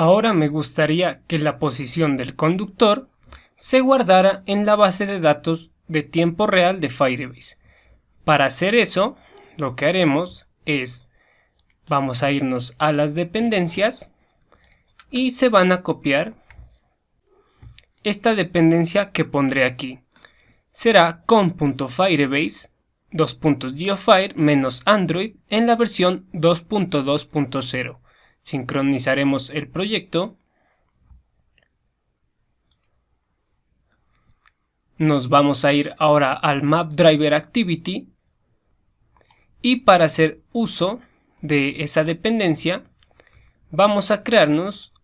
Ahora me gustaría que la posición del conductor se guardara en la base de datos de tiempo real de Firebase. Para hacer eso, lo que haremos es, vamos a irnos a las dependencias y se van a copiar esta dependencia que pondré aquí. Será con.firebase _geofire -android en la versión 2.2.0. Sincronizaremos el proyecto. Nos vamos a ir ahora al Map Driver Activity y para hacer uso de esa dependencia vamos a crearnos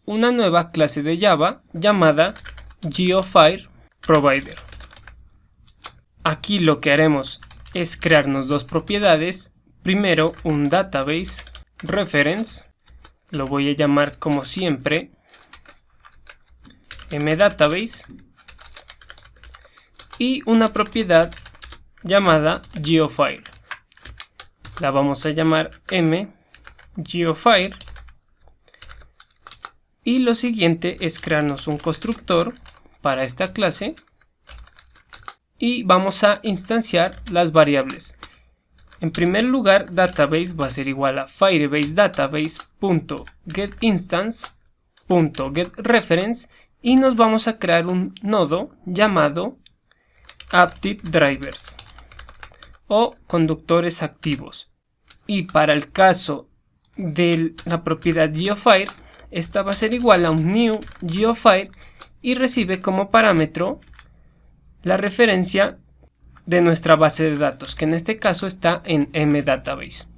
una nueva clase de Java llamada GeoFireProvider. Aquí lo que haremos es crearnos dos propiedades. Primero un database reference, lo voy a llamar como siempre mDatabase, y una propiedad llamada GeoFire, la vamos a llamar mGeofire. Y lo siguiente es crearnos un constructor para esta clase y vamos a instanciar las variables. En primer lugar, database va a ser igual a firebase database.getInstance.getReference y nos vamos a crear un nodo llamado ActiveDrivers o conductores activos. Y para el caso de la propiedad GeoFire, esta va a ser igual a un new GeoFire y recibe como parámetro la referencia de nuestra base de datos, que en este caso está en mDatabase.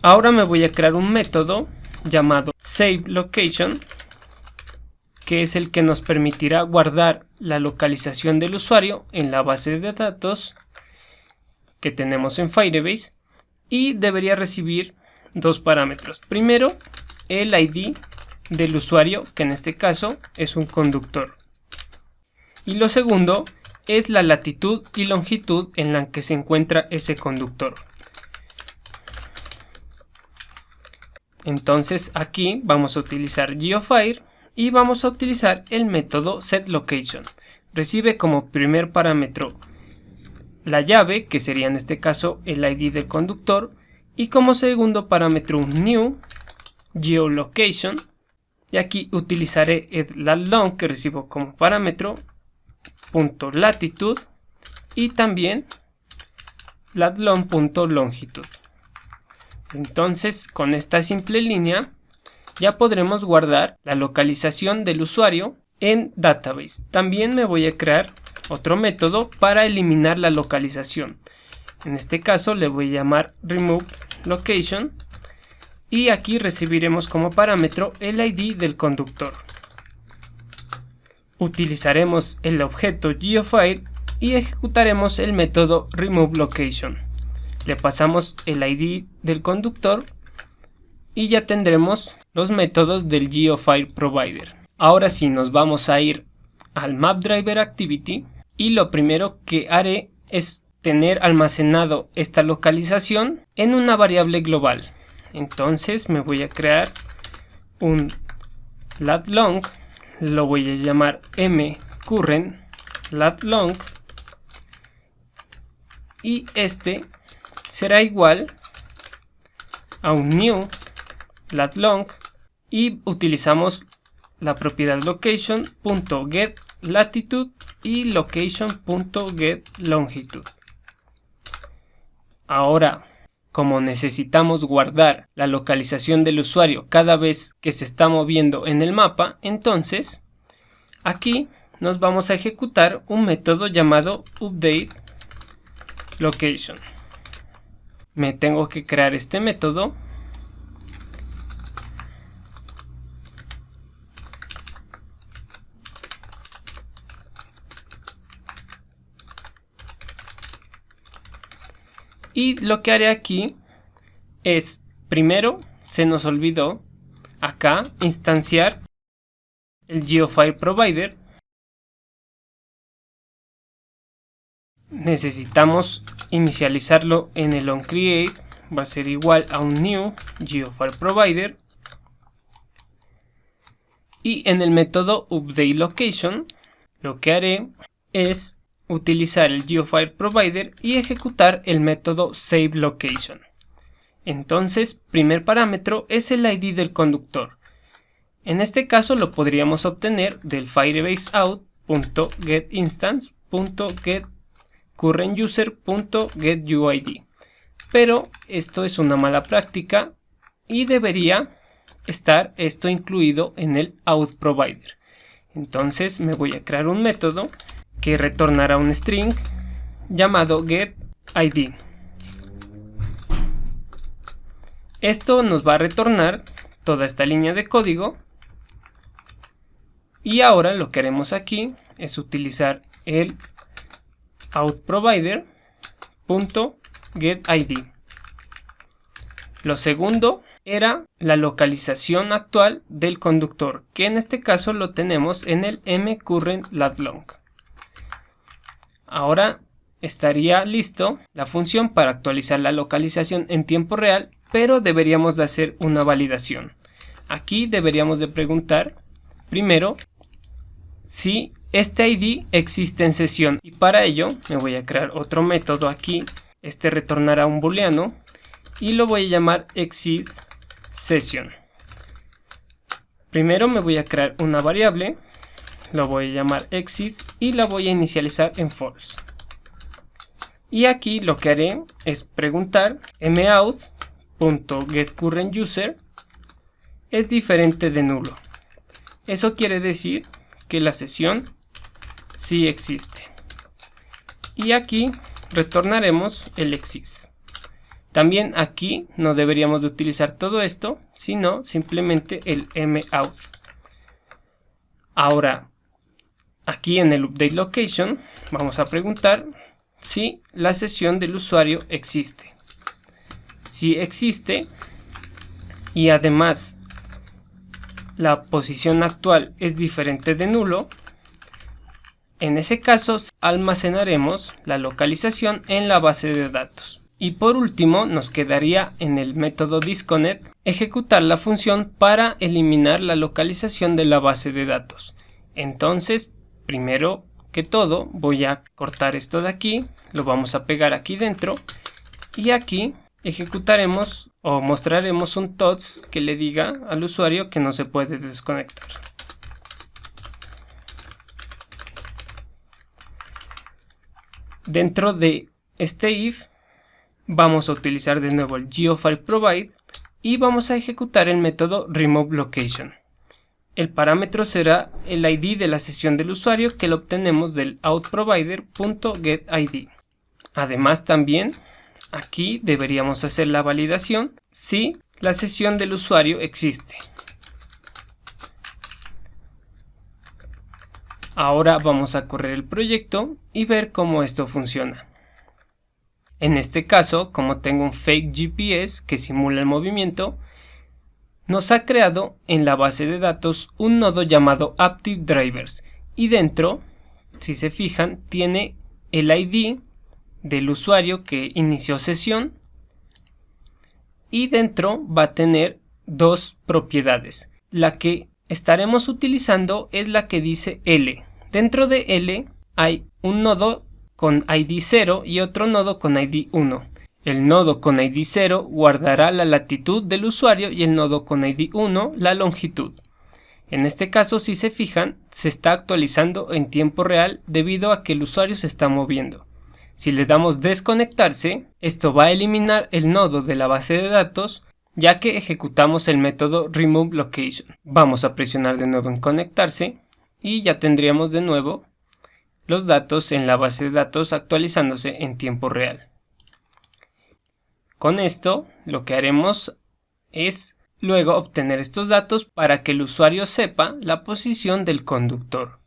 Ahora me voy a crear un método llamado SaveLocation, que es el que nos permitirá guardar la localización del usuario en la base de datos que tenemos en Firebase, y debería recibir dos parámetros. Primero, el ID del usuario, que en este caso es un conductor. Y lo segundo es la latitud y longitud en la que se encuentra ese conductor. Entonces aquí vamos a utilizar GeoFire y vamos a utilizar el método setLocation. Recibe como primer parámetro la llave, que sería en este caso el ID del conductor, y como segundo parámetro un new geolocation, y aquí utilizaré el latLong, que recibo como parámetro .latitud y también latLong.longitud. Entonces, con esta simple línea ya podremos guardar la localización del usuario en database. También me voy a crear otro método para eliminar la localización. En este caso le voy a llamar removeLocation y aquí recibiremos como parámetro el ID del conductor. Utilizaremos el objeto GeoFire y ejecutaremos el método removeLocation. Le pasamos el ID del conductor y ya tendremos los métodos del GeoFireProvider. Ahora sí, nos vamos a ir al MapDriver Activity y lo primero que haré es tener almacenado esta localización en una variable global. Entonces me voy a crear un latLong, lo voy a llamar mCurrentLatLong y este será igual a un new latLong y utilizamos la propiedad location.getLatitude y location.getLongitud. Ahora, como necesitamos guardar la localización del usuario cada vez que se está moviendo en el mapa, entonces aquí nos vamos a ejecutar un método llamado updateLocation. Me tengo que crear este método. Y lo que haré aquí es, primero, se nos olvidó acá instanciar el GeoFireProvider. Necesitamos inicializarlo en el onCreate, va a ser igual a un new GeoFireProvider. Y en el método updateLocation lo que haré es utilizar el GeoFileProvider y ejecutar el método SaveLocation. Entonces, primer parámetro es el ID del conductor. En este caso lo podríamos obtener del Firebase out.getInstance.getCurrentUser.getUID. Pero esto es una mala práctica y debería estar esto incluido en el outProvider. Entonces me voy a crear un método que retornará un string llamado getID. Esto nos va a retornar toda esta línea de código. Y ahora lo que haremos aquí es utilizar el outProvider.getID. Lo segundo era la localización actual del conductor, que en este caso lo tenemos en el mCurrentLadLong. Ahora estaría listo la función para actualizar la localización en tiempo real, pero deberíamos de hacer una validación. Aquí deberíamos de preguntar primero si este ID existe en sesión, y para ello me voy a crear otro método aquí. Este retornará un booleano y lo voy a llamar existSession. Primero me voy a crear una variable, lo voy a llamar exist y la voy a inicializar en false. Y aquí lo que haré es preguntar mout.getCurrentUser es diferente de nulo. Eso quiere decir que la sesión sí existe. Y aquí retornaremos el exist. También aquí no deberíamos de utilizar todo esto, sino simplemente el mout. Ahora, aquí en el updateLocation vamos a preguntar si la sesión del usuario existe. Si existe y además la posición actual es diferente de nulo, en ese caso almacenaremos la localización en la base de datos. Y por último nos quedaría en el método disconnect ejecutar la función para eliminar la localización de la base de datos. Entonces, primero que todo voy a cortar esto de aquí, lo vamos a pegar aquí dentro y aquí ejecutaremos o mostraremos un TOTS que le diga al usuario que no se puede desconectar. Dentro de este if vamos a utilizar de nuevo el GeoFileProvide y vamos a ejecutar el método removeLocation. El parámetro será el ID de la sesión del usuario que lo obtenemos del outProvider.getID. Además también aquí deberíamos hacer la validación si la sesión del usuario existe. Ahora vamos a correr el proyecto y ver cómo esto funciona. En este caso, como tengo un fake GPS que simula el movimiento, nos ha creado en la base de datos un nodo llamado ActiveDrivers y dentro, si se fijan, tiene el ID del usuario que inició sesión y dentro va a tener dos propiedades. La que estaremos utilizando es la que dice L. Dentro de L hay un nodo con ID 0 y otro nodo con ID 1. El nodo con ID 0 guardará la latitud del usuario y el nodo con ID 1 la longitud. En este caso, si se fijan, se está actualizando en tiempo real debido a que el usuario se está moviendo. Si le damos desconectarse, esto va a eliminar el nodo de la base de datos ya que ejecutamos el método removeLocation. Vamos a presionar de nuevo en conectarse y ya tendríamos de nuevo los datos en la base de datos actualizándose en tiempo real. Con esto lo que haremos es luego obtener estos datos para que el usuario sepa la posición del conductor.